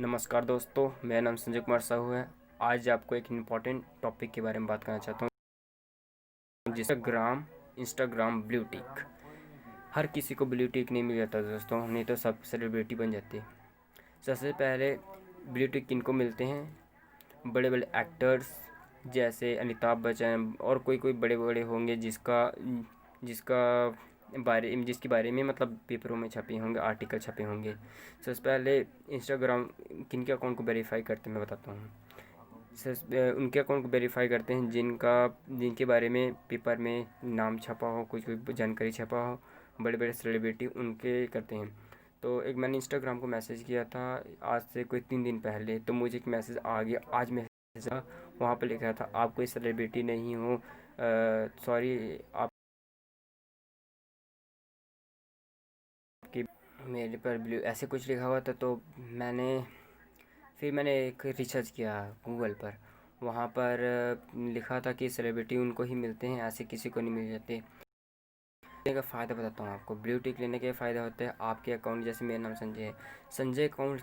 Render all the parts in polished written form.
नमस्कार दोस्तों, मेरा नाम संजय कुमार साहू है। आज आपको एक इम्पॉर्टेंट टॉपिक के बारे में बात करना चाहता हूँ, जिसका इंस्टाग्राम ब्लू टिक। हर किसी को ब्लू टिक नहीं मिल जाता दोस्तों, नहीं तो सब सेलिब्रिटी बन जाते। सबसे पहले ब्लू टिक किनको मिलते हैं? बड़े बड़े एक्टर्स जैसे अमिताभ बच्चन और कोई कोई बड़े बड़े होंगे जिसका जिसके बारे में मतलब पेपरों में छपे होंगे, आर्टिकल छपे होंगे। सबसे पहले इंस्टाग्राम किनके अकाउंट को वेरीफाई करते हैं मैं बताता हूँ। उनके अकाउंट को वेरीफाई करते हैं जिनके बारे में पेपर में नाम छपा हो, कुछ भी जानकारी छपा हो, बड़े बड़े सेलिब्रिटी उनके करते हैं। तो एक मैंने इंस्टाग्राम को मैसेज किया था आज से कोई 3 दिन पहले, तो मुझे एक मैसेज आ गया आज। मैसेज वहाँ पर लिखा था आप कोई सेलिब्रिटी नहीं हो, सॉरी आपकी मेरे पर ब्लू ऐसे कुछ लिखा हुआ था। तो मैंने एक रिसर्च किया गूगल पर। वहाँ पर लिखा था कि सेलिब्रिटी उनको ही मिलते हैं, ऐसे किसी को नहीं मिल जाते। लेने का फ़ायदा बताता हूँ आपको। ब्लू टिक लेने के फ़ायदा होते हैं आपके अकाउंट, जैसे मेरा नाम संजय है। संजय अकाउंट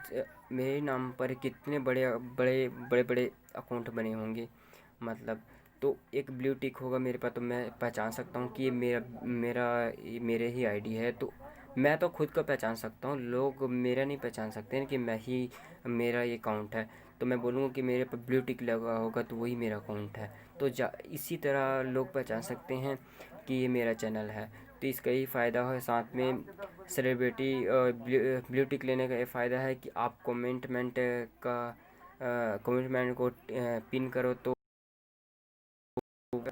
मेरे नाम पर कितने बड़े बड़े बड़े बड़े अकाउंट बने होंगे, मतलब। तो एक ब्लू टिक होगा मेरे पास तो मैं पहचान सकता हूँ कि ये मेरे ही आईडी है। तो मैं तो खुद को पहचान सकता हूँ, लोग मेरा नहीं पहचान सकते हैं कि मेरा ये अकाउंट है। तो मैं बोलूँगा कि मेरे पर ब्लू टिक लगा होगा तो वही मेरा अकाउंट है। तो इसी तरह लोग पहचान सकते हैं कि ये मेरा चैनल है। तो इसका ही फ़ायदा है। साथ में सेलिब्रिटी ब्लू टिक लेने का ये फ़ायदा है कि आप कमेंटमेंट को पिन करो तो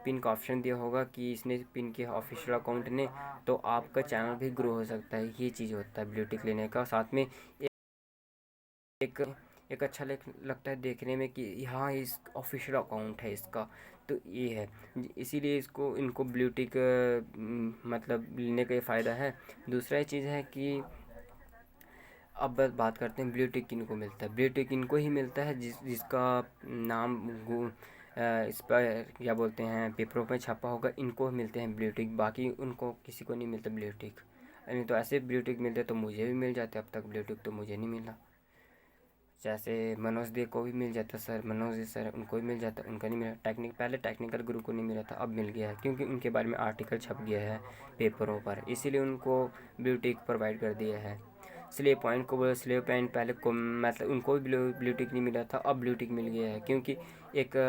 पिन का ऑप्शन दिया होगा कि इसने पिन किया ऑफिशियल अकाउंट ने, तो आपका चैनल भी ग्रो हो सकता है। ये चीज़ होता है ब्लू टिक लेने का। साथ में एक एक अच्छा लगता है देखने में कि हाँ इस ऑफिशियल अकाउंट है इसका। तो ये है, इसीलिए इसको इनको ब्लू टिक मतलब लेने का ये फ़ायदा है। दूसरा चीज़ है कि अब बस बात करते हैं ब्लू टिक किनको मिलता है। ब्लू टिक इनको ही मिलता है जिसका नाम इस पर क्या बोलते हैं पेपरों पर छपा होगा, इनको मिलते हैं ब्लू टिक। बाकी उनको किसी को नहीं मिलता ब्लू टिक। नहीं तो ऐसे ब्लू टिक मिलते तो मुझे भी मिल जाते, अब तक ब्लू टिक तो मुझे नहीं मिला। जैसे मनोज दे को भी मिल जाता, सर मनोज सर उनको भी मिल जाता, उनका नहीं मिला। पहले टेक्निकल गुरु को नहीं मिला था, अब मिल गया है क्योंकि उनके बारे में आर्टिकल छप गया है पेपरों पर, इसीलिए उनको ब्लू टिक प्रोवाइड कर दिया है। स्लेव पॉइंट को बोले, स्लेव पॉइंट पहले को मतलब उनको भी ब्लू टिक नहीं मिला था, अब ब्लू टिक मिल गया है क्योंकि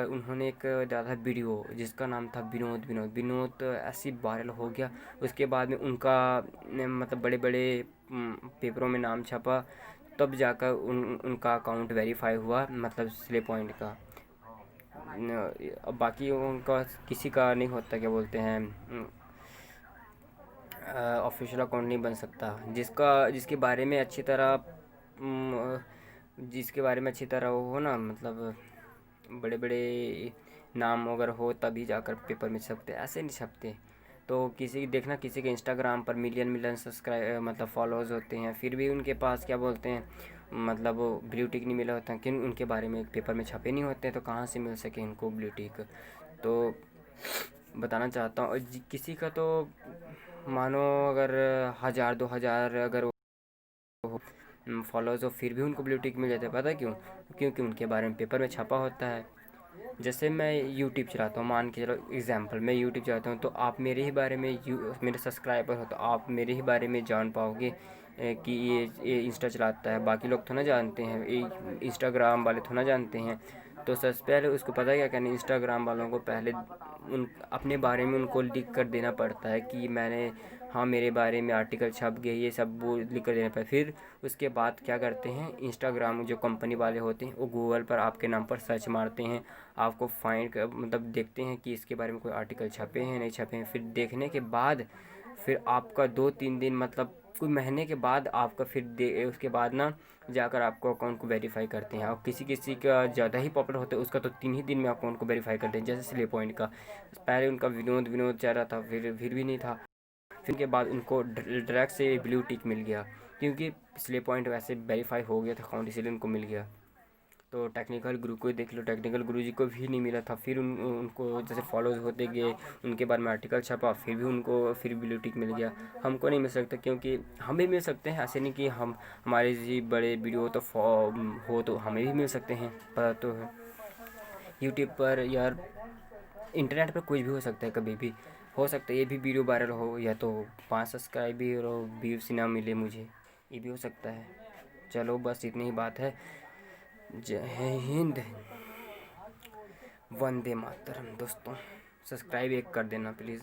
उन्होंने एक डाला था वीडियो जिसका नाम था विनोद विनोद विनोद, ऐसी वायरल हो गया। उसके बाद में उनका मतलब बड़े बड़े पेपरों में नाम छपा, तब जाकर उनका अकाउंट वेरीफाई हुआ, मतलब स्ले पॉइंट का। अब बाकी उनका किसी का नहीं होता, क्या बोलते हैं, ऑफिशियल अकाउंट नहीं बन सकता। जिसके बारे में अच्छी तरह वो हो ना, मतलब बड़े बड़े नाम अगर हो तभी जाकर पेपर में छपते, ऐसे नहीं छपते। तो देखना किसी के इंस्टाग्राम पर मिलियन मिलियन सब्सक्राइब मतलब फॉलोअर्स होते हैं, फिर भी उनके पास क्या बोलते हैं मतलब ब्लू टिक नहीं मिला होता, क्यों? उनके बारे में पेपर में छपे नहीं होते, तो कहाँ से मिल सके इनको ब्लू टिक? तो बताना चाहता हूँ। और किसी का तो मानो अगर 1000 2000 अगर फॉलोअर्स हो फिर भी उनको ब्लू टिक मिल जाता है। पता है क्यों? क्योंकि उनके बारे में पेपर में छपा होता है। जैसे मैं यूट्यूब चलाता हूँ, मान के चलो एग्जांपल, मैं यूट्यूब चलाता हूँ तो आप मेरे ही बारे में मेरे सब्सक्राइबर हो तो आप मेरे ही बारे में जान पाओगे कि ये इंस्टा चलाता है। बाकी लोग तो ना जानते हैं, ये इंस्टाग्राम वाले तो ना जानते हैं। तो सबसे पहले उसको पता है क्या करना, इंस्टाग्राम वालों को पहले अपने बारे में उनको लिख कर देना पड़ता है कि हाँ मेरे बारे में आर्टिकल छप गए, ये सब वो लिख कर देना पड़ता है। फिर उसके बाद क्या करते हैं, इंस्टाग्राम जो कंपनी वाले होते हैं वो गूगल पर आपके नाम पर सर्च मारते हैं, आपको मतलब देखते हैं कि इसके बारे में कोई आर्टिकल छपे हैं नहीं छपे हैं। फिर देखने के बाद फिर आपका 2 3 दिन मतलब कोई महीने के बाद आपका उसके बाद ना जाकर आपको अकाउंट को वेरीफाई करते हैं। और किसी किसी का ज़्यादा ही पॉपुलर होता है उसका तो 3 ही दिन में अकाउंट को वेरीफाई करते हैं। जैसे स्ले पॉइंट का पहले उनका विनोद विनोद चल रहा था, फिर भी नहीं था। फिर के बाद उनको डायरेक्ट से ब्लू टिक मिल गया क्योंकि स्ले पॉइंट वैसे वेरीफाई हो गया था अकाउंट, इसीलिए उनको मिल गया। तो टेक्निकल गुरु को देख लो, टेक्निकल गुरु जी को भी नहीं मिला था, फिर उनको जैसे फॉलोज होते गए, उनके बाद में आर्टिकल छपा, फिर भी उनको फिर ब्लू टिक मिल गया। हमको नहीं मिल सकता, क्योंकि हमें मिल सकते हैं, ऐसे नहीं कि हम हमारे जी बड़े वीडियो तो हो तो हमें भी मिल सकते हैं, पता तो है। यूट्यूब पर यार, इंटरनेट पर कुछ भी हो सकता है, कभी भी हो सकता है ये भी वीडियो वायरल हो, या तो 5 सब्सक्राइबर हो, व्यूज़ ना मिले मुझे, ये भी हो सकता है। चलो बस इतनी ही बात है। जय हिंद, वंदे मातरम। दोस्तों सब्सक्राइब एक कर देना प्लीज़।